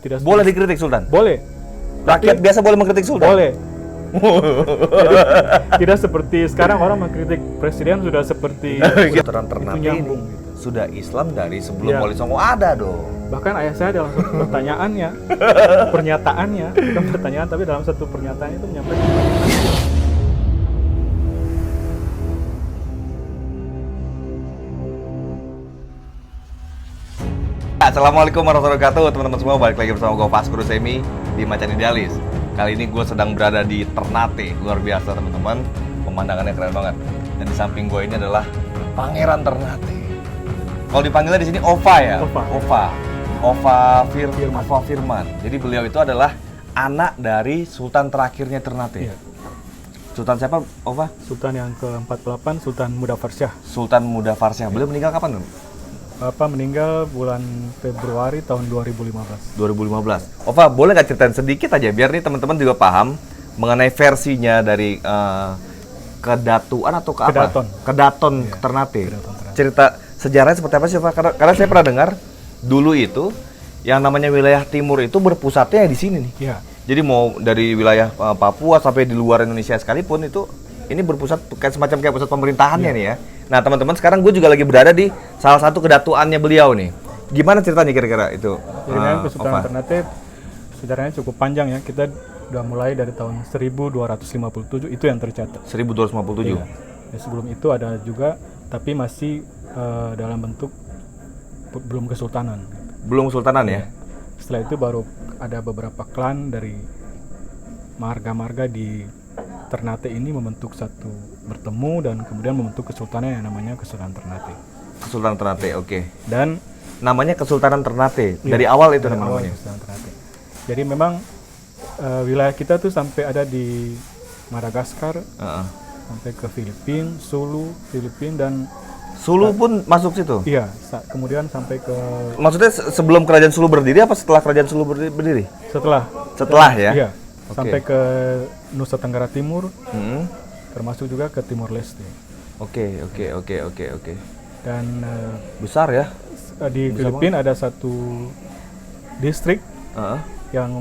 tidak Boleh dikritik Sultan? boleh. Rakyat biasa boleh mengkritik Sultan? Boleh. Jadi, tidak seperti sekarang orang mengkritik presiden sudah seperti Sultan Ternate ini nyambung gitu. sudah Islam dari sebelum Ya. Wali Songo ada dong. Bahkan ayah saya dalam satu pertanyaannya, pernyataannya, bukan pertanyaan tapi dalam satu pernyataan itu menyampaikan Assalamualaikum warahmatullahi wabarakatuh, teman-teman semua. Balik lagi bersama gue Vasco Rusemi di Macan Idealis. Kali ini gue sedang berada di Ternate. Luar biasa teman-teman, pemandangannya keren banget. Dan di samping gue ini adalah Pangeran Ternate. Kalau dipanggilnya di sini Ova ya? Ova Firman. Jadi beliau itu adalah anak dari Sultan terakhirnya Ternate. Iya. Sultan siapa, Ova? Sultan yang ke-48, Sultan Mudafarsyah. Sultan Mudafarsyah. Beliau meninggal kapan? Bapak meninggal bulan Februari tahun 2015. 2015. Ova, boleh nggak ceritain sedikit aja biar nih teman-teman juga paham mengenai versinya dari kedatuan atau ke apa? Kedaton Iya, Ternate. Kedaton Ternate. Cerita sejarahnya seperti apa sih, Ova? Karena saya pernah dengar dulu itu yang namanya wilayah timur itu berpusatnya di sini nih. Iya. Jadi mau dari wilayah Papua sampai di luar Indonesia sekalipun itu ini berpusat kayak semacam kayak pusat pemerintahannya nih ya. Nah teman-teman, sekarang gue juga lagi berada di salah satu kedatuannya beliau nih. Gimana ceritanya kira-kira itu? Jadi memang Kesultanan Ternate sejarahnya cukup panjang ya. Kita udah mulai dari tahun 1257 itu yang tercatat. 1257. Iya. Ya, sebelum itu ada juga tapi masih dalam bentuk belum kesultanan. Belum sultanan ya? Setelah itu baru ada beberapa klan dari marga-marga di Ternate ini membentuk satu bertemu dan kemudian membentuk kesultanan yang namanya Kesultanan Ternate. Kesultanan Ternate, oke. Dan Namanya Kesultanan Ternate. iya, Dari awal itu dari awal namanya. Kesultanan Ternate. Jadi memang wilayah kita tuh sampai ada di Madagaskar, Heeh. sampai ke Filipina, Sulu, Filipina dan Sulu pun masuk situ? iya, kemudian sampai ke Maksudnya sebelum kerajaan Sulu berdiri apa setelah kerajaan Sulu berdiri? setelah Setelah ya? iya, Oke. sampai ke Nusa Tenggara Timur, Hmm. termasuk juga ke Timur Leste. Oke. Dan Besar ya? di Filipina ada satu distrik Heeh. yang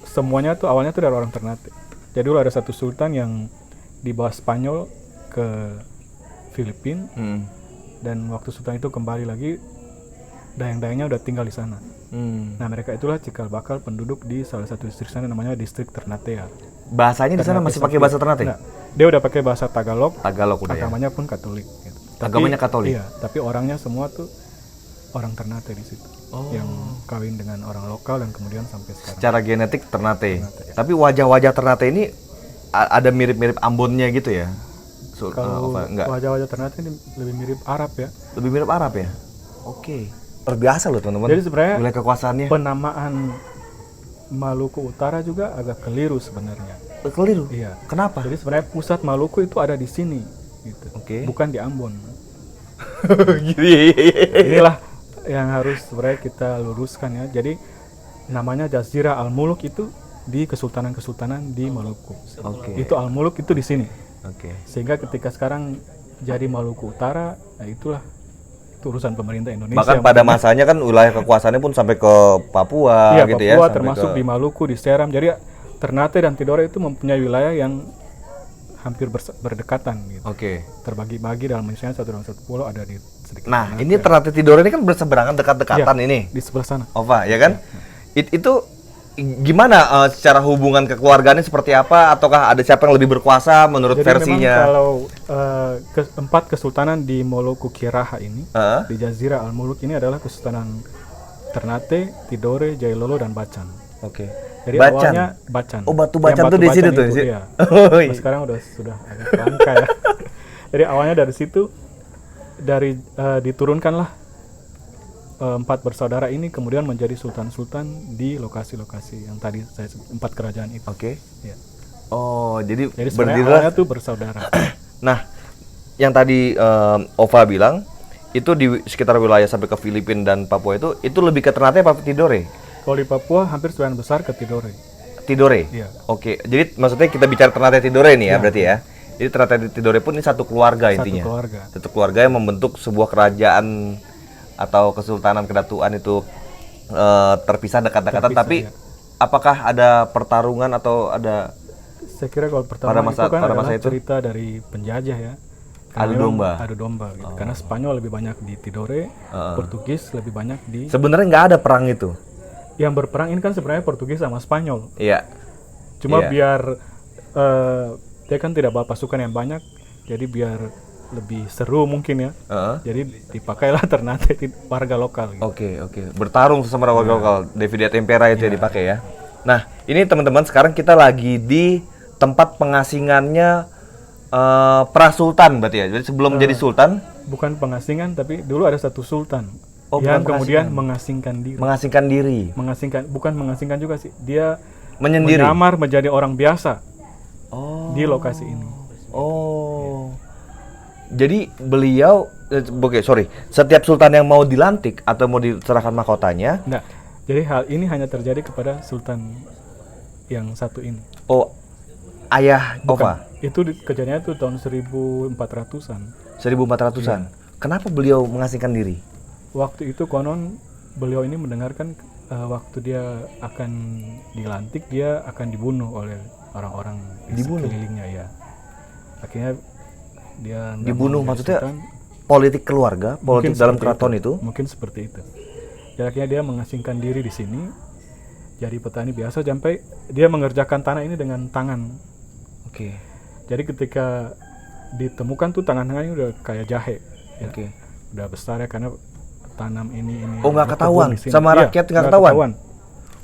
semuanya tuh awalnya tuh dari orang Ternate. Jadi dulu ada satu sultan yang dibawa Spanyol ke Filipina Hmm. dan waktu sultan itu kembali lagi dayang-dayangnya udah tinggal di sana. Hmm. Nah mereka itulah cikal bakal penduduk di salah satu distrik sana namanya distrik Ternatea. Bahasanya di sana Ternate masih pakai bahasa Ternate? Nah, dia udah pakai bahasa Tagalog, Tagalog udah ya? agamanya pun Katolik. Gitu. Agamanya Katolik? Iya, tapi orangnya semua tuh orang Ternate di situ, yang kawin dengan orang lokal dan kemudian sampai sekarang. Secara genetik Ternate. Ternate, ya. Tapi wajah-wajah Ternate ini ada mirip-mirip Ambonnya gitu ya? Kalau Enggak. wajah-wajah Ternate ini lebih mirip Arab ya. Lebih mirip Arab ya? Oke. Terbiasa loh teman-teman. Jadi sebenarnya wilayah kekuasaannya penamaan Maluku Utara juga agak keliru sebenarnya. keliru. Iya. Kenapa? Jadi sebenarnya pusat Maluku itu ada di sini, gitu. Oke. Bukan di Ambon. Gini. Inilah yang harus sebenarnya kita luruskan ya. Jadi namanya Jazirah Al-Muluk itu di kesultanan-kesultanan di Maluku. Oke. Itu Al-Muluk itu di sini. Oke. Sehingga ketika sekarang jadi Maluku Utara, nah itulah itu urusan pemerintah Indonesia. Bahkan pada masanya kan wilayah kekuasaannya pun sampai ke Papua iya, gitu ya. Papua sampai termasuk ke- di Maluku, di Seram. Jadi Ternate dan Tidore itu mempunyai wilayah yang hampir berdekatan gitu. Oke. Terbagi-bagi dalam misalnya satu dalam satu pulau ada di sedikit. Nah, ini Ternate Tidore ini kan berseberangan dekat-dekatan Iya. ini. Di sebelah sana. Ova, ya kan? Itu gimana secara hubungan kekeluargaannya seperti apa? Ataukah ada siapa yang lebih berkuasa menurut Jadi versinya? memang kalau keempat kesultanan di Moluku Kiraha ini, Heeh. di Jazirah Al-Muluk ini adalah Kesultanan Ternate, Tidore, Jailolo dan Bacan. Oke. Jadi Bacan. awalnya Bacan. Oh, batu Yang Bacan tuh di Bacan situ tuh, itu, di situ. iya. Oh, iya. Nah, sekarang sudah agak langka ya. Jadi awalnya dari situ diturunkanlah empat bersaudara ini kemudian menjadi sultan-sultan di lokasi-lokasi yang tadi saya sebut, empat kerajaan itu. Oke. Ya. Oh, jadi Jadi sebenarnya berdirilah. awalnya tuh bersaudara. Nah, yang tadi Ova bilang itu di sekitar wilayah sampai ke Filipina dan Papua itu lebih ke Ternate apa Tidore? Kalau di Papua hampir sebagian besar ke Tidore. Tidore. Iya. Oke. Jadi maksudnya kita bicara Ternate Tidore nih ya, berarti ya. Jadi Ternate Tidore pun ini satu keluarga intinya. Satu keluarga. Satu keluarga yang membentuk sebuah kerajaan atau kesultanan kedatuan itu terpisah dekat-dekatan, Terpisah, tapi ya. apakah ada pertarungan atau ada Saya kira kalau pertama Pada masa- itu kan pada adalah masa itu? cerita dari penjajah ya. Adu memang domba. Adu domba gitu. Karena Spanyol lebih banyak di Tidore, Portugis lebih banyak di sebenarnya nggak ada perang itu? yang berperang ini kan sebenarnya Portugis sama Spanyol. Iya. Cuma Iya. biar dia kan tidak bawa pasukan yang banyak, jadi biar lebih seru mungkin ya. Heeh. Jadi dipakailah Ternate warga lokal gitu. Oke. Bertarung sama warga lokal. Divide et Impera itu ya dipakai ya. Nah, ini teman-teman sekarang kita lagi di tempat pengasingannya Prasultan berarti ya. Jadi sebelum menjadi sultan, Bukan pengasingan tapi dulu ada satu sultan Oh, yang bukan kemudian mengasingkan diri. mengasingkan diri, Bukan mengasingkan juga sih. Dia menyendiri. menyamar menjadi orang biasa Oh. di lokasi ini. Oh. Jadi beliau setiap sultan yang mau dilantik atau mau diserahkan mahkotanya, Nah, jadi hal ini hanya terjadi kepada sultan yang satu ini. oh ayah Ova, Itu kejadiannya itu tahun 1400-an. 1400-an. Kenapa beliau mengasingkan diri? Waktu itu konon beliau ini mendengarkan waktu dia akan dilantik dia akan dibunuh oleh orang-orang di sekelilingnya ya. Akhirnya dia nggak Dibunuh mau maksudnya sultan. politik keluarga, politik Mungkin dalam seperti keraton itu? Mungkin seperti itu. Jadi akhirnya dia mengasingkan diri di sini. Jadi petani biasa sampai dia mengerjakan tanah ini dengan tangan. Oke. Jadi ketika ditemukan tuh tangan-tangannya udah kayak jahe. Ya. Oke. Udah besar ya karena tanam ini. Oh, nggak berkebun ketahuan? di sini. Sama Iya, rakyat nggak nggak ketahuan?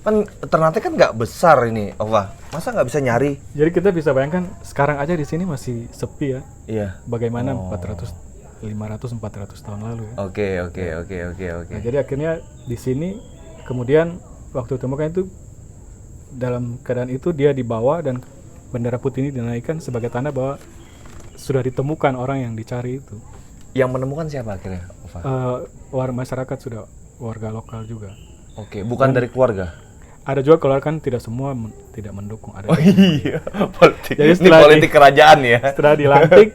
Kan Ternate kan nggak besar ini, Ova. Masa nggak bisa nyari? Jadi kita bisa bayangkan sekarang aja di sini masih sepi ya. Iya. Bagaimana 500-400 tahun lalu ya. Oke. Nah, jadi akhirnya di sini kemudian waktu ditemukan itu dalam keadaan itu dia dibawa dan bendera putih ini dinaikkan sebagai tanda bahwa sudah ditemukan orang yang dicari itu. Yang menemukan siapa akhirnya, Ova? Masyarakat sudah warga lokal juga. Oke, bukan dari keluarga. Ada juga keluarga kan tidak semua tidak mendukung. Ada Oh iya, politik. Jadi Ini setelah politik kerajaan ya. setelah dilantik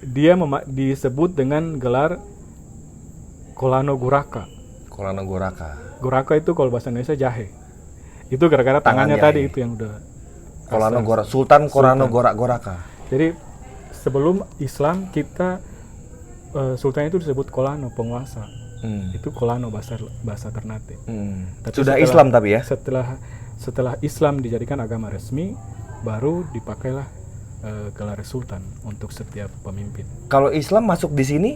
dia disebut dengan gelar Kolano Guraka. Kolano Goraka. Guraka itu kalau bahasa Indonesia jahe. Itu gara-gara tangannya jahe. tadi itu yang udah Kolano Goraka. Sultan Kolano Goraka. Jadi sebelum Islam kita sultan itu disebut Kolano, penguasa. Itu Kolano bahasa Ternate. Tapi Sudah Islam tapi ya. Setelah Islam dijadikan agama resmi, baru dipakailah gelar sultan untuk setiap pemimpin. Kalau Islam masuk di sini,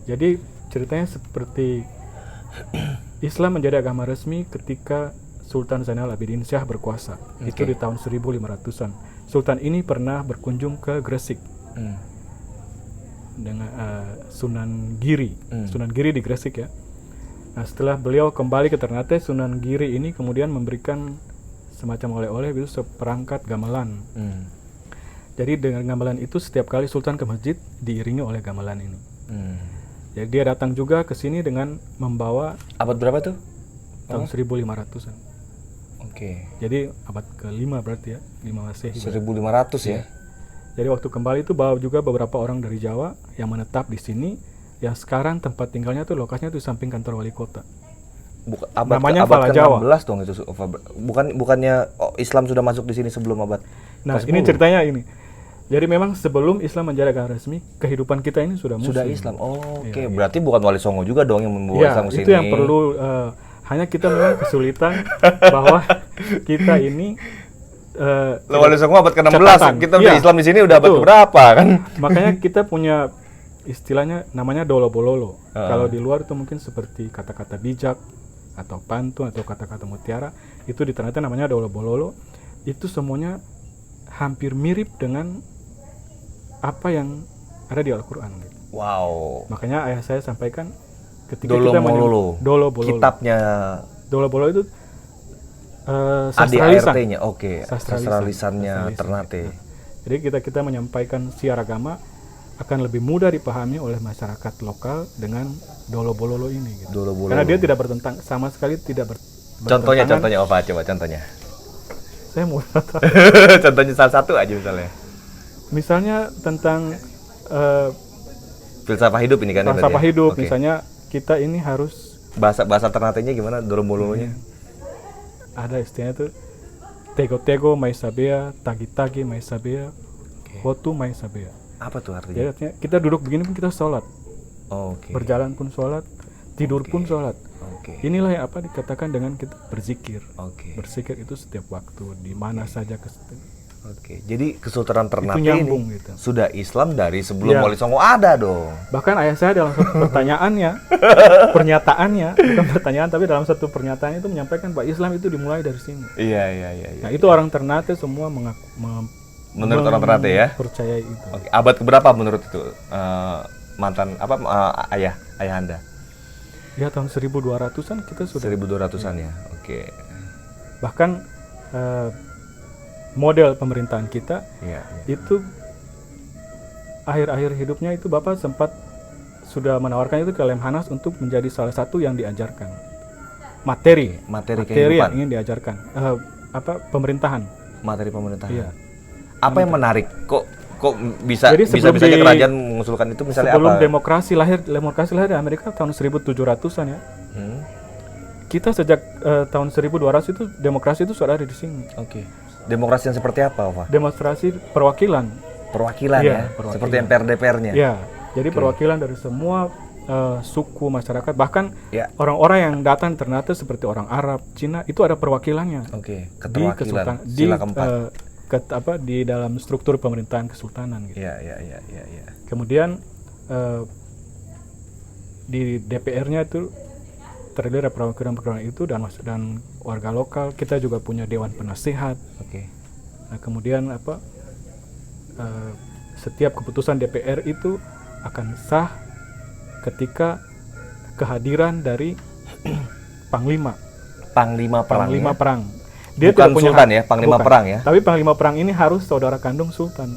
Jadi ceritanya seperti Islam menjadi agama resmi ketika Sultan Zainal Abidin Syah berkuasa. Itu di tahun 1500-an. Sultan ini pernah berkunjung ke Gresik dengan Sunan Giri. Sunan Giri di Gresik ya. Nah, setelah beliau kembali ke Ternate, Sunan Giri ini kemudian memberikan semacam oleh-oleh itu seperangkat gamelan. Jadi dengan gamelan itu setiap kali Sultan ke masjid diiringi oleh gamelan ini. Jadi dia datang juga ke sini dengan membawa abad berapa tuh? tahun 1500-an. Oke. Jadi abad ke-5 berarti ya, 5 Masehi. 1500 ya. Jadi waktu kembali itu bawa juga beberapa orang dari Jawa yang menetap di sini, yang sekarang tempat tinggalnya tuh lokasinya tuh samping kantor wali kota. Namanya abad Fala Jawa. ke-16 dong itu. Bukannya Islam sudah masuk di sini sebelum abad Nah, ke-10? ini ceritanya ini. Jadi memang sebelum Islam menjadi agama resmi, kehidupan kita ini sudah Muslim. Sudah Islam. Oh, oke. Iya. Berarti bukan Wali Songo juga dong yang membawa Ya, Islam ke sini. itu yang perlu. Hanya kita memang kesulitan bahwa kita ini Wali Songo abad ke-16. catatan. Kita udah Iya, Islam di sini udah abad betul. berapa kan? Makanya kita punya istilahnya namanya dolo bololo. Kalau di luar itu mungkin seperti kata-kata bijak atau pantun atau kata-kata mutiara, itu di Ternate namanya dolo bololo. Itu semuanya hampir mirip dengan apa yang ada di Al-Qur'an gitu. Wow. Makanya ayah saya sampaikan ketika Dolo kita Bololo. Dolo Bololo. Kitabnya Dolo Bololo itu sastra lisan. ADART-nya. Oke. Sastra lisannya Ternate. Jadi kita menyampaikan siar agama akan lebih mudah dipahami oleh masyarakat lokal dengan Dolo Bololo ini gitu. Dolo Bololo. Karena dia tidak bertentang, sama sekali tidak Contohnya bertentangan. apa? Coba contohnya. Saya mau Contohnya salah satu aja misalnya. misalnya tentang Filsafat hidup ini kan? falsafah berarti ya? hidup, Oke. misalnya kita ini harus Bahasa Ternate-nya gimana? Dorombolonya? Ada istilahnya tuh tego-tego mai sabea, tagi-tagi mai sabea, hotu mai sabea. Apa tuh Jadi artinya? artinya kita duduk begini pun kita sholat, Oke. berjalan pun sholat, tidur pun sholat. Oke. Inilah yang apa dikatakan dengan kita berzikir. Oke. Berzikir itu setiap waktu, di mana saja Oke. Jadi Kesultanan Ternate nyambung ini gitu. sudah Islam dari sebelum Ya. Wali Songo ada dong. Bahkan ayah saya dalam satu pertanyaannya, pernyataannya, bukan pertanyaan tapi dalam satu pernyataan itu menyampaikan bahwa Islam itu dimulai dari sini. Iya. Nah itu orang Ternate semua Menurut orang Ternate ya? percaya itu. Oke. Abad keberapa menurut itu mantan ayah Anda? Ya tahun 1200-an kita sudah 1200-an ya. Oke. bahkan model pemerintahan kita Iya. itu akhir-akhir hidupnya itu Bapak sempat sudah menawarkan itu ke Lemhanas untuk menjadi salah satu yang diajarkan materi kehidupan. yang ingin diajarkan pemerintahan. Materi pemerintahan. Iya. Apa yang menarik? Kok bisa Jadi bisa sebelum bisanya di- kerajaan mengusulkan itu misalnya Sebelum apa? demokrasi lahir di Amerika tahun 1700-an ya. Hmm. Kita sejak tahun 1200 itu demokrasi itu sudah ada di sini. Oke. Demokrasi yang seperti apa, Pak? Demonstrasi perwakilan. Perwakilan Iya, ya, perwakilan. seperti MPR-DPR-nya. Ya, jadi perwakilan dari semua suku masyarakat, bahkan Ya. orang-orang yang datang Ternate seperti orang Arab, Cina itu ada perwakilannya Oke, di keterwakilan. di Sila keempat. di dalam struktur pemerintahan kesultanan gitu. Iya. Kemudian di DPR-nya itu terdiri dari perwakilan itu dan warga lokal. Kita juga punya dewan penasehat. Oke. Nah, kemudian setiap keputusan DPR itu akan sah ketika kehadiran dari panglima Panglima perang. Dia Bukan tidak punya sultan hak- ya, panglima bukan. perang ya. Tapi panglima perang ini harus saudara kandung sultan.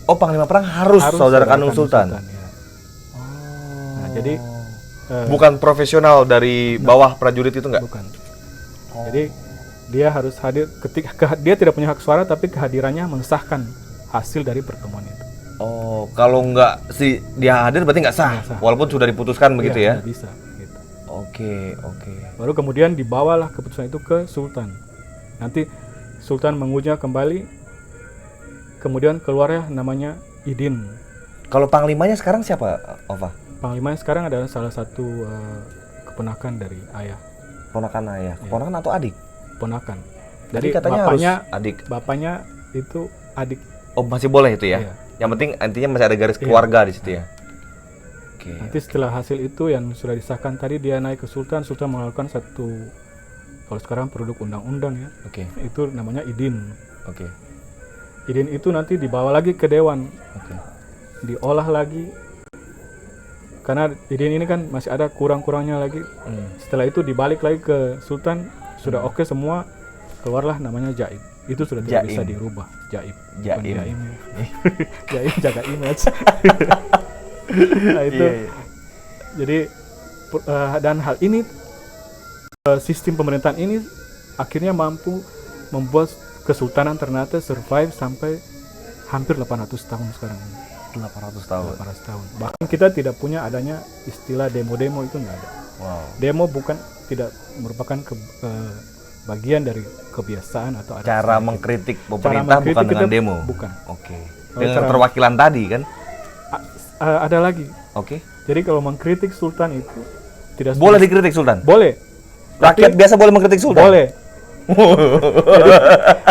Oh, panglima perang harus saudara kandung sultan. ya. Nah, jadi Bukan profesional dari bawah prajurit itu enggak? bukan. Jadi dia harus hadir ketika dia tidak punya hak suara, tapi kehadirannya mensahkan hasil dari pertemuan itu. Oh, kalau enggak dia hadir berarti enggak sah, Nggak sah. walaupun sudah diputuskan begitu ya. Nggak bisa. Gitu. Oke. Baru kemudian dibawalah keputusan itu ke sultan. Nanti sultan mengujinya kembali, kemudian keluarnya namanya idin. Kalau panglimanya sekarang siapa, Ova? Panglimanya sekarang adalah salah satu keponakan dari ayah. Ponakan ayah, keponakan atau adik? Ponakan. Jadi Jadi katanya bapaknya harus adik. bapaknya itu adik. Oh, masih boleh itu ya? Iya. Yang penting intinya masih ada garis keluarga di situ ya. Oke. Nanti setelah hasil itu yang sudah disahkan tadi, dia naik ke sultan. Sultan melakukan satu, kalau sekarang produk undang-undang ya, Oke. itu namanya idin. Oke. Idin itu nanti dibawa lagi ke dewan, Oke. diolah lagi. Karena idin ini kan masih ada kurang-kurangnya lagi. Setelah itu dibalik lagi ke sultan, sudah oke semua, keluarlah namanya jaib. Itu sudah tidak Jaim. bisa dirubah. Jaib. Bukan Jaim. jaim. Jaim jaga image. Nah itu. Iya. Jadi dan hal ini sistem pemerintahan ini akhirnya mampu membuat Kesultanan Ternate survive sampai hampir 800 tahun sekarang. 800 tahun. 800 tahun. Bahkan kita tidak punya adanya istilah demo-demo, itu nggak ada. Wow. Demo tidak merupakan bagian dari kebiasaan atau adab Cara kita. mengkritik Cara pemerintah mengkritik bukan dengan kita demo. bukan. Oke. Kalau Dengan cara- perwakilan tadi kan? Ada lagi. Oke. Jadi kalau mengkritik sultan itu tidak Boleh dikritik Sultan? boleh. Rakyat biasa boleh mengkritik Sultan? Boleh. Jadi,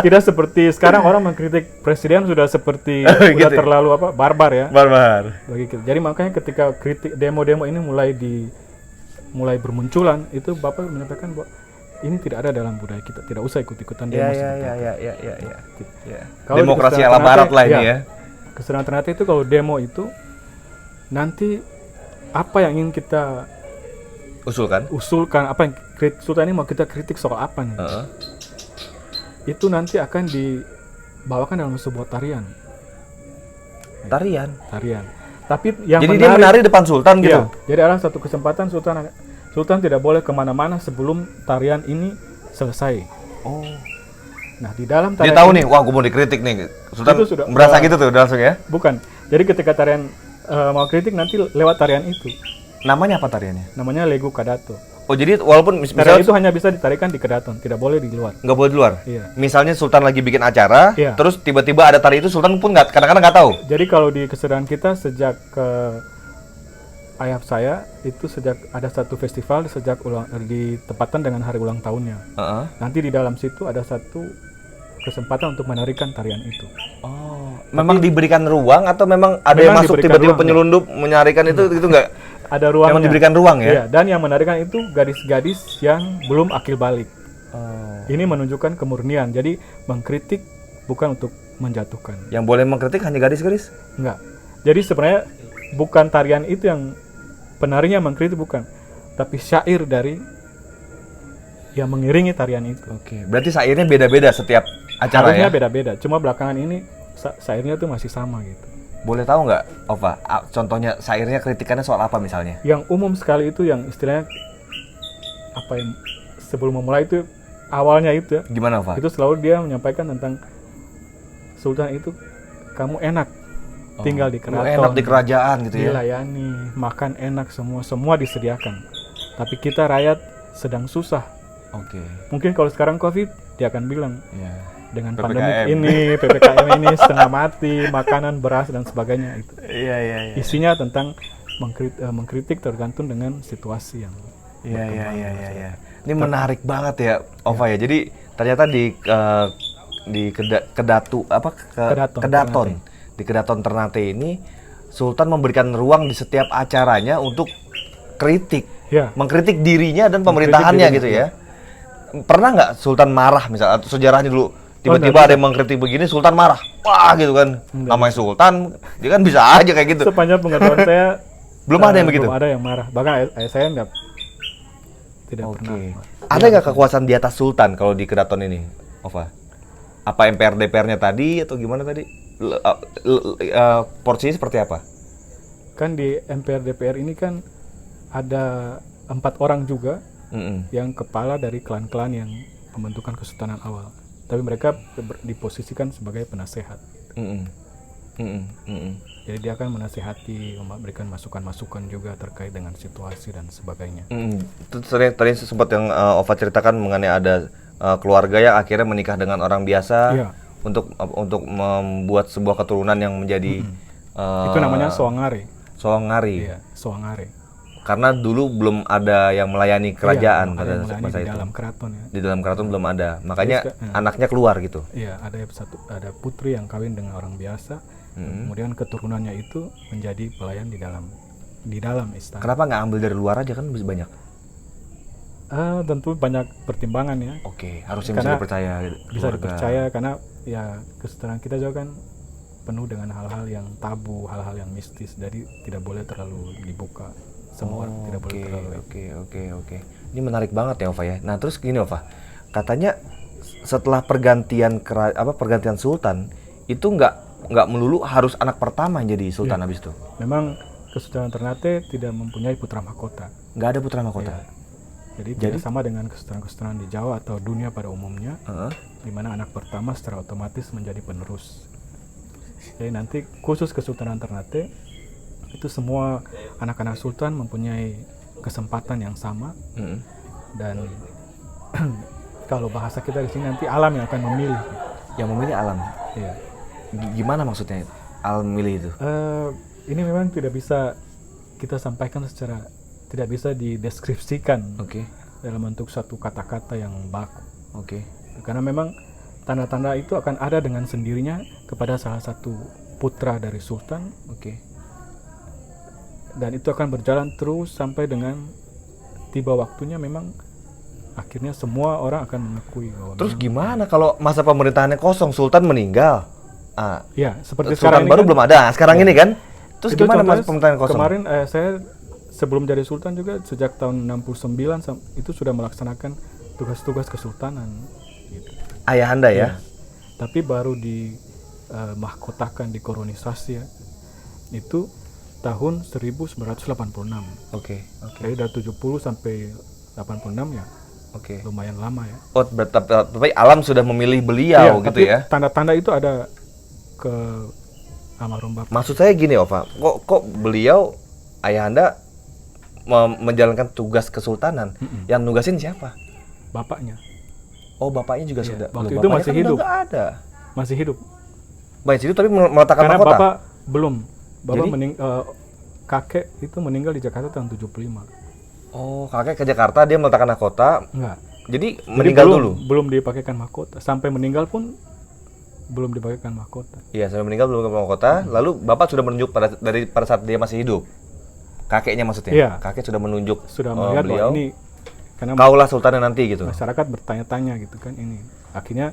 tidak seperti sekarang orang mengkritik presiden sudah seperti Gitu udah ya? terlalu barbar ya Barbar. bagi kita. Jadi makanya ketika kritik demo-demo ini mulai bermunculan, itu Bapak menyampaikan bahwa ini tidak ada dalam budaya kita, tidak usah ikut-ikutan demo Ya. seperti itu. Ya. Kalau di Demokrasi Kesultanan ala barat Ternate, lah ini ya. Kesultanan Ternate itu kalau demo itu nanti apa yang ingin kita usulkan, apa yang Sultan ini mau kita kritik soal apa nih, itu nanti akan dibawakan dalam sebuah tarian. Tapi yang Jadi dia menari depan Sultan gitu? Iya, jadi ada satu kesempatan Sultan tidak boleh kemana-mana sebelum tarian ini selesai. Oh. Nah di dalam Dia tarian tahu ini, nih, wah gue mau dikritik nih. Sultan Itu sudah- merasa gitu tuh langsung ya? bukan. Jadi ketika tarian mau kritik nanti lewat tarian itu, Namanya apa tariannya? namanya Legu Kadato. Oh jadi walaupun Tarian misalnya itu hanya bisa ditarikan di keraton, tidak boleh di luar. nggak boleh di luar. Iya. Misalnya Sultan lagi bikin acara, Iya. terus tiba-tiba ada tari itu Sultan pun nggak kadang-kadang nggak tahu. Jadi kalau di kesadaran kita sejak ayah saya itu sejak ada satu festival sejak ditempatkan dengan hari ulang tahunnya. Heeh. Nanti di dalam situ ada satu kesempatan untuk menarikan tarian itu. Oh, memang diberikan ruang atau memang ada yang Memang masuk diberikan tiba-tiba ruang, penyelundup menyarikan itu nggak? Ada ruangnya. Memang diberikan ruang ya? Iya, dan yang menarikan itu gadis-gadis yang belum akil balik. Oh. Ini menunjukkan kemurnian. Jadi mengkritik bukan untuk menjatuhkan. Yang boleh mengkritik hanya gadis-gadis? Enggak. Jadi sebenarnya bukan tarian itu yang penarinya mengkritik, bukan, tapi syair dari yang mengiringi tarian itu. Oke, berarti syairnya beda-beda setiap acara Harusnya ya? beda-beda. Cuma belakangan ini syairnya tuh masih sama gitu. Boleh tahu nggak, Ova? Contohnya syairnya kritikannya soal apa misalnya? Yang umum sekali itu yang istilahnya apa yang sebelum memulai itu awalnya itu ya. Gimana, Ova? Itu selalu dia menyampaikan tentang Sultan itu kamu enak tinggal di Lu keraton. enak di kerajaan gitu ya? Dilayani, makan enak semua disediakan. Tapi kita rakyat sedang susah. Oke. Mungkin kalau sekarang Covid dia akan bilang Iya. dengan PPKM. pandemi ini, PPKM ini setengah mati, makanan, beras dan sebagainya itu. Iya. Isinya tentang mengkritik tergantung dengan situasi yang Iya. Ini menarik banget ya, Ova ya. Jadi ternyata Kedaton. Di Kedaton Ternate ini Sultan memberikan ruang di setiap acaranya untuk kritik, Ya. mengkritik dirinya dan pemerintahannya gitu ya. Pernah nggak Sultan marah misalnya, atau sejarahnya dulu tiba-tiba ada yang mengkritik begini, Sultan marah, wah gitu kan, namanya Sultan, dia kan bisa aja kayak gitu. Sepanjang pengetahuan saya Belum ada yang begitu. Belum ada yang marah. Bahkan ayah saya tidak pernah. Ada nggak kekuasaan di atas Sultan kalau di Kedaton ini, Ova? Apa MPR DPR-nya tadi atau gimana tadi? Porsinya seperti apa? Kan di MPR DPR ini kan ada 4 orang juga yang kepala dari klan-klan yang pembentukan kesultanan awal. Tapi mereka diposisikan sebagai penasehat. Jadi dia akan menasehati, memberikan masukan-masukan juga terkait dengan situasi dan sebagainya. Tadi sempat yang Ova ceritakan mengenai ada keluarga yang akhirnya menikah dengan orang biasa. Iya. untuk membuat sebuah keturunan yang menjadi Itu namanya Soangare. Soangari. Iya, Soangare. Karena dulu belum ada yang melayani kerajaan pada masa di itu. dalam keraton ya. Di dalam keraton belum ada. Makanya Jadi, anaknya keluar gitu. Iya, ada putri yang kawin dengan orang biasa. Kemudian keturunannya itu menjadi pelayan di dalam istana. Kenapa nggak ambil dari luar aja, kan bisa banyak? Tentu banyak pertimbangan ya. Oke, harusnya bisa Karena dipercaya. Bisa keluarga. dipercaya karena ya kesetaraan kita juga kan penuh dengan hal-hal yang tabu, hal-hal yang mistis. Jadi tidak boleh terlalu dibuka. Semua orang tidak boleh terlalu. Oke. Ini menarik banget ya, Ova ya. Nah, terus gini, Ova. Katanya setelah pergantian sultan itu nggak melulu harus anak pertama yang jadi sultan habis itu. Memang Kesultanan Ternate tidak mempunyai putra mahkota. Nggak ada putra mahkota. Ya. Jadi tidak sama dengan kesultanan di Jawa atau dunia pada umumnya, di mana anak pertama secara otomatis menjadi penerus. Jadi nanti khusus Kesultanan Ternate itu semua anak-anak sultan mempunyai kesempatan yang sama, dan kalau bahasa kita di sini nanti alam yang akan memilih. Yang memilih alam. Iya. Gimana maksudnya alam milih itu? Ini memang tidak bisa kita sampaikan secara, tidak bisa dideskripsikan dalam bentuk satu kata-kata yang baku. Karena memang tanda-tanda itu akan ada dengan sendirinya kepada salah satu putra dari sultan. Dan itu akan berjalan terus sampai dengan tiba waktunya memang akhirnya semua orang akan mengakui bahwa. Terus gimana kalau masa pemerintahannya kosong, sultan meninggal? Ya, seperti sultan sekarang ini baru kan, belum ada. Sekarang ini kan? Terus itu gimana contohnya masa pemerintahan kosong? Kemarin saya sebelum jadi sultan juga sejak tahun 69 itu sudah melaksanakan tugas-tugas kesultanan gitu. Ayah Anda ya? Tapi baru di mahkotakan, dikoronisasi ya. Itu tahun 1986. Jadi dari 70 sampai 86 ya. Lumayan lama ya. Oh, tapi alam sudah memilih beliau gitu tapi ya? Tanda-tanda itu ada ke almarhum bapak. Maksud saya gini, Ova, kok beliau ayah Anda menjalankan tugas kesultanan. Yang nugasin siapa? Bapaknya. Oh, bapaknya juga Iya, sudah. waktu Loh, itu bapaknya masih kan hidup. udah nggak ada. Masih hidup. Masih hidup tapi meletakkan Karena mahkota. bapak belum. Bapak Jadi? kakek itu meninggal di Jakarta tahun 75. Oh, kakek ke Jakarta, dia meletakkan mahkota. Enggak. Jadi Jadi meninggal belum, dulu. Belum dipakaikan mahkota. Sampai meninggal pun belum dipakaikan mahkota. Iya, sampai meninggal belum ke mahkota. Lalu bapak sudah menunjuk pada saat dia masih hidup. Kakeknya maksudnya. Iya. Kakek sudah menunjuk Sudah melihat beliau. bahwa ini karena Kaulah sultannya nanti gitu. masyarakat bertanya-tanya gitu kan ini. Akhirnya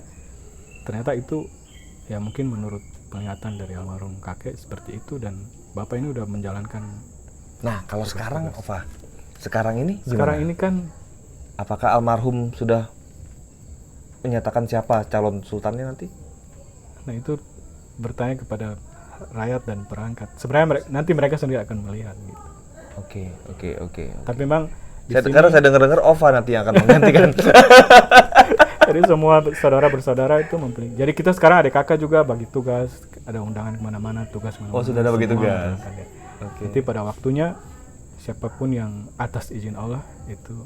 ternyata itu ya mungkin menurut penglihatan dari almarhum kakek seperti itu dan bapak ini udah menjalankan. Nah, kalau sekarang Ova, sekarang ini gimana? Sekarang ini kan Apakah almarhum sudah menyatakan siapa calon sultannya nanti? nah itu bertanya kepada rakyat dan perangkat. Sebenarnya nanti mereka sendiri akan melihat gitu. Oke. Tapi memang di Sekarang saya dengar Ova nanti yang akan menggantikan. jadi semua saudara bersaudara itu memilih. Jadi kita sekarang ada kakak juga bagi tugas, ada undangan kemana-mana, tugas kemana-mana. Oh, sudah ada bagi semua tugas. menjalankan ya. Nanti pada waktunya siapapun yang atas izin Allah itu.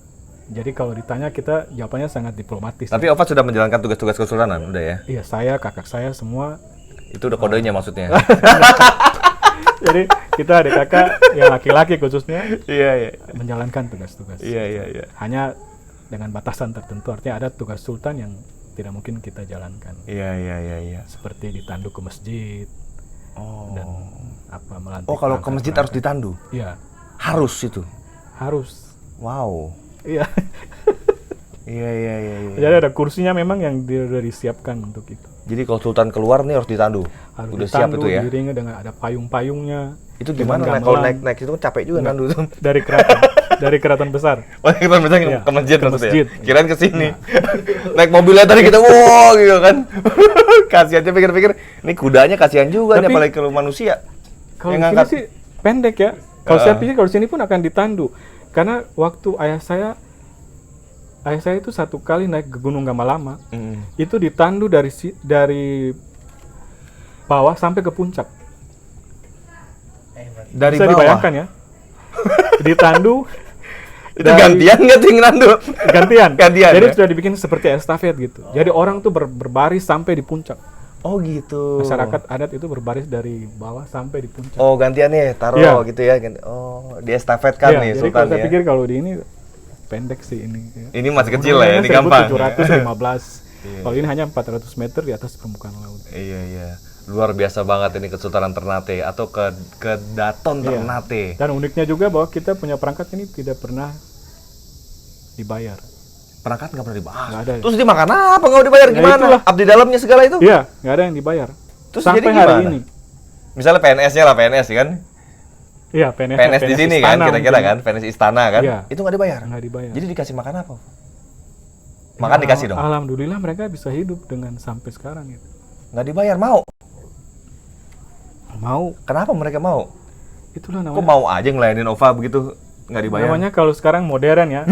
Jadi kalau ditanya kita jawabannya sangat diplomatis. Tapi Ova sudah menjalankan tugas-tugas kesultanan, udah ya? Iya, saya, kakak saya semua. Itu udah kodenya maksudnya. Jadi kita ada kakak yang laki-laki khususnya Iya. menjalankan tugas-tugas. Iya. Hanya dengan batasan tertentu, artinya ada tugas sultan yang tidak mungkin kita jalankan. Iya. Seperti ditandu ke masjid dan melantik. Oh, kalau ke masjid harus ditandu? Iya, Harus itu? harus. Wow. Iya. Iya. Jadi ada kursinya memang yang sudah disiapkan untuk itu. Jadi kalau sultan keluar nih harus ditandu? Harus Udah siap ditandu, itu ya? diiringi dengan ada payung-payungnya. Itu dengan gimana kalau gamelan. naik itu kan capek juga nandu tuh. Dari keraton, dari keraton besar. Oh, kita misalnya Iya, ke masjid ke maksudnya. masjid. Kirain ke sini. Naik mobilnya tadi kita wow gitu kan. Kasihan aja pikir-pikir, ini kudanya kasihan juga nih Tapi- apalagi kalau manusia. Kalau Yang di sini ngangkat. sih pendek ya. Kalau saya pikir kalau di sini pun akan ditandu. Karena waktu ayah saya itu satu kali naik ke Gunung Gamalama, itu ditandu dari bawah sampai ke puncak. Dari Bisa bawah. dibayangkan ya. Ditandu Itu gantian nggak tuh yang nandu? gantian. Gantian, Jadi ya? sudah dibikin seperti estafet gitu. Jadi orang tuh berbaris sampai di puncak. Oh gitu. Masyarakat adat itu berbaris dari bawah sampai di puncak. Oh gantian nih, taruh Iya. gitu ya. Oh, diestafetkan Iya, nih jadi sultan kalau saya ya. pikir kalau di ini pendek sih ini. Ini masih kecil lah ya, ini gampang. 1715. Kalau ini hanya 400 meter di atas permukaan laut. Iya. Luar biasa banget ini Kesultanan Ternate atau ke Daton Iya. Ternate. Dan uniknya juga bahwa kita punya perangkat ini tidak pernah dibayar. Perangkat nggak pernah dibahas. Nggak ada. Terus dimakan apa nggak dibayar Ya, gimana? itulah. Abdi dalamnya segala itu? Iya, nggak ada yang dibayar. Terus sampai jadi hari gimana? ini. Misalnya PNS-nya lah PNS kan? Iya, PNS. PNS di sini kan istana kira-kira mungkin. kan? PNS istana kan? Iya. Itu nggak dibayar. Nggak dibayar. Jadi dikasih makan apa? Makan Ya, dikasih dong. Alhamdulillah mereka bisa hidup dengan sampai sekarang gitu. Nggak dibayar mau. Mau, Kenapa mereka mau? itulah Kok namanya. mau aja ngelayanin OVA begitu nggak dibayar? Namanya kalau sekarang modern ya.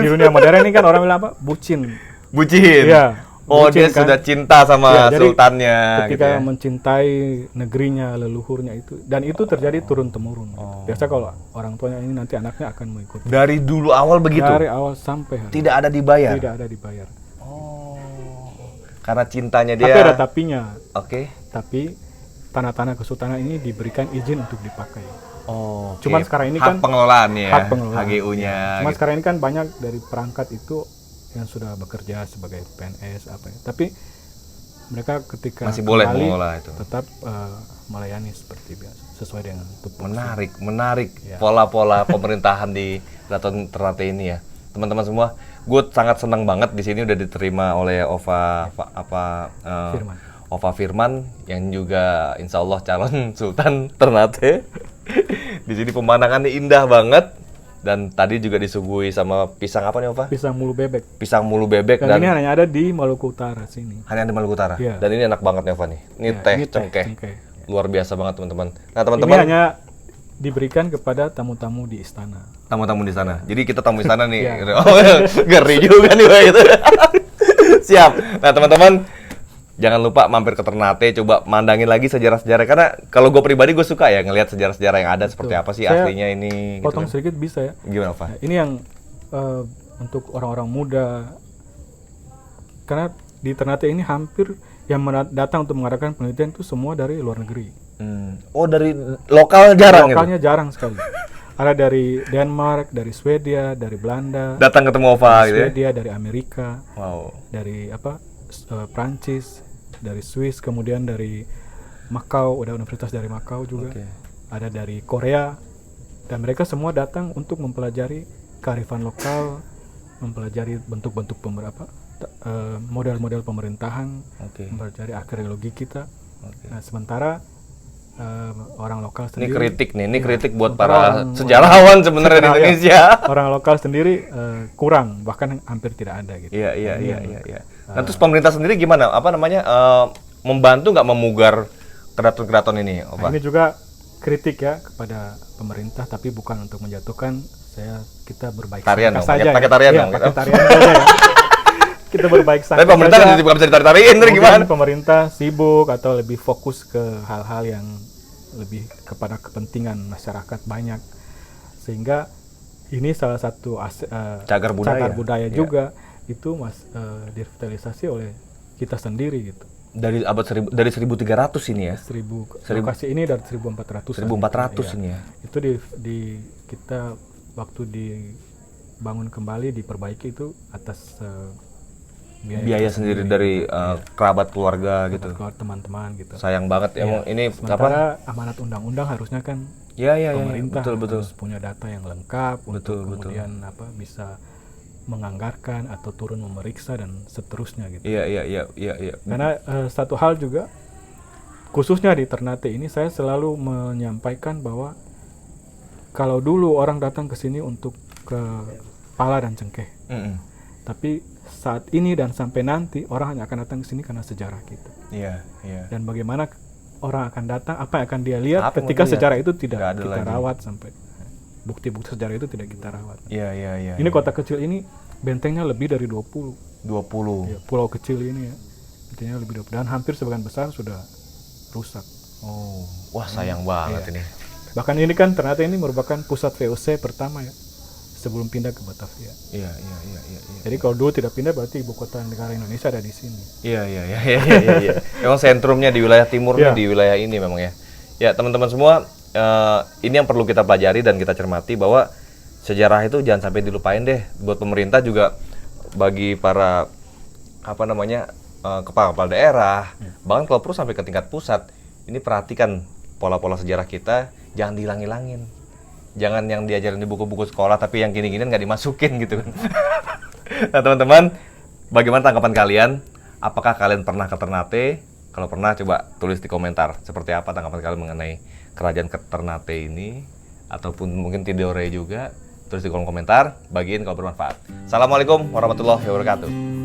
Di dunia modern ini kan orang bilang apa? Bucin. Bucin. Iya. Oh, bucin dia kan. sudah cinta sama Iya, jadi sultannya Ketika gitu ya. mencintai negerinya, leluhurnya itu, dan itu terjadi turun temurun. Oh. Biasa kalau orang tuanya ini nanti anaknya akan mengikuti. Dari dulu awal begitu. Dari awal sampai hari Tidak ada dibayar. tidak ada dibayar. Oh. Karena cintanya dia. Tapi ada tapinya. Oke. Tapi tanah-tanah kesultanan ini diberikan izin untuk dipakai. Oh. oke. Cuman sekarang ini hak kan pengelolaannya ya. hak pengelolaan. HGU-nya. Cuma gitu. sekarang ini kan banyak dari perangkat itu yang sudah bekerja sebagai PNS apa ya. Tapi mereka ketika Masih boleh kembali mengelola itu. tetap melayani seperti biasa sesuai dengan tupoksi. Menarik Ya. pola-pola pemerintahan di Daton Ternate ini ya. Teman-teman semua, gue sangat senang banget di sini udah diterima oleh Firman. Ova Firman yang juga insya Allah calon Sultan Ternate. Di sini pemandangannya indah banget dan tadi juga disuguhi sama pisang apa nih Ova? Pisang mulu bebek. Pisang mulu bebek Dan, dan ini hanya ada di Maluku Utara sini. hanya di Maluku Utara. Iya. Dan ini enak banget nih Ova nih. Ini Ya, teh ini teh cengkeh. cengkeh. Luar biasa banget teman-teman. Nah Ini teman-teman, hanya diberikan kepada tamu-tamu di istana. tamu-tamu di sana. Jadi kita tamu di sana nih. Iya. Oh, ngeri juga nih Pak, itu. Siap. Nah, teman-teman, jangan lupa mampir ke Ternate, coba mandangin lagi sejarah-sejarah. Karena kalau gue pribadi gue suka ya ngelihat sejarah-sejarah yang ada seperti apa sih Saya aslinya ini. Potong gitu kan. sedikit bisa ya. Gimana Pak? Nah, ini yang untuk orang-orang muda, karena di Ternate ini hampir yang datang untuk mengadakan penelitian itu semua dari luar negeri. Oh dari lokal jarang gitu? Lokalnya jarang sekali. Ada dari Denmark, dari Swedia, dari Belanda, Datang ketemu Ova gitu ya? Swedia, dari Amerika, Wow. dari Prancis, dari Swiss, kemudian dari Makau, ada universitas dari Makau juga, Oke. ada dari Korea, dan mereka semua datang untuk mempelajari kearifan lokal, mempelajari bentuk-bentuk model-model pemerintahan, Oke. mempelajari arkeologi kita. Oke. Nah, sementara orang lokal Ini sendiri, kritik nih, ini kritik buat sementara para sejarawan sebenarnya di sejarawan, Indonesia. orang lokal sendiri kurang, bahkan hampir tidak ada gitu. Iya. Ini yang, Nah terus pemerintah sendiri gimana? Apa namanya membantu nggak memugar keraton-keraton ini? Nah, ini juga kritik ya kepada pemerintah, tapi bukan untuk menjatuhkan. Kita berbaik Tarian sangka dong, saja pakai ya. tarian Iya, dong, pakai gitu. tarian saja ya. Kita berbaik sangka Tapi pemerintah saja. kan bukan bisa ditarik-tarikin, Mungkin gimana? pemerintah sibuk atau lebih fokus ke hal-hal yang lebih kepada kepentingan masyarakat banyak, sehingga ini salah satu Cagar budaya. Iya. juga itu direvitalisasi oleh kita sendiri gitu. Dari abad dari 1300 ini ya. Lokasi ini dari 1400. 1400 ini ya. Itu kita waktu dibangun kembali, diperbaiki itu atas Biaya sendiri dari kerabat keluarga gitu. teman-teman gitu. Sayang banget emang ini Sementara amanat undang-undang harusnya kan Ya, pemerintah betul. harus punya data yang lengkap untuk Betul. kemudian bisa menganggarkan atau turun memeriksa dan seterusnya gitu. Iya. Karena satu hal juga, khususnya di Ternate ini, saya selalu menyampaikan bahwa kalau dulu orang datang ke sini untuk ke pala dan cengkeh, tapi saat ini dan sampai nanti orang hanya akan datang ke sini karena sejarah kita. Iya. Dan bagaimana orang akan datang, apa yang akan dia lihat Apa yang ketika mau dilihat? sejarah itu tidak Nggak ada kita lagi. rawat, sampai bukti-bukti sejarah itu tidak kita rawat. Iya. Ini kota kecil ini bentengnya lebih dari 20. 20. Ya, pulau kecil ini ya, bentengnya lebih dari 20, dan hampir sebagian besar sudah rusak. Oh, wah sayang banget ini. Bahkan ini kan ternyata ini merupakan pusat VOC pertama ya, sebelum pindah ke Batavia. Iya. Jadi kalau dulu tidak pindah berarti ibu kota negara Indonesia ada di sini. Iya. Emang sentrumnya di wilayah timur nih, Iya. di wilayah ini memang ya. Ya teman-teman semua, ini yang perlu kita pelajari dan kita cermati bahwa sejarah itu jangan sampai dilupain deh. Buat pemerintah juga, bagi para kepala-kepala daerah, bahkan kalau perlu sampai ke tingkat pusat, ini perhatikan pola-pola sejarah kita, jangan dihilang-hilangin. Jangan yang diajarin di buku-buku sekolah tapi yang gini-gini nggak dimasukin gitu kan. Nah teman-teman, bagaimana tanggapan kalian? Apakah kalian pernah ke Ternate? Kalau pernah, coba tulis di komentar seperti apa tanggapan kalian mengenai kerajaan Ternate ini, ataupun mungkin Tidore juga. Tulis di kolom komentar, bagiin kalau bermanfaat. Assalamualaikum warahmatullahi wabarakatuh.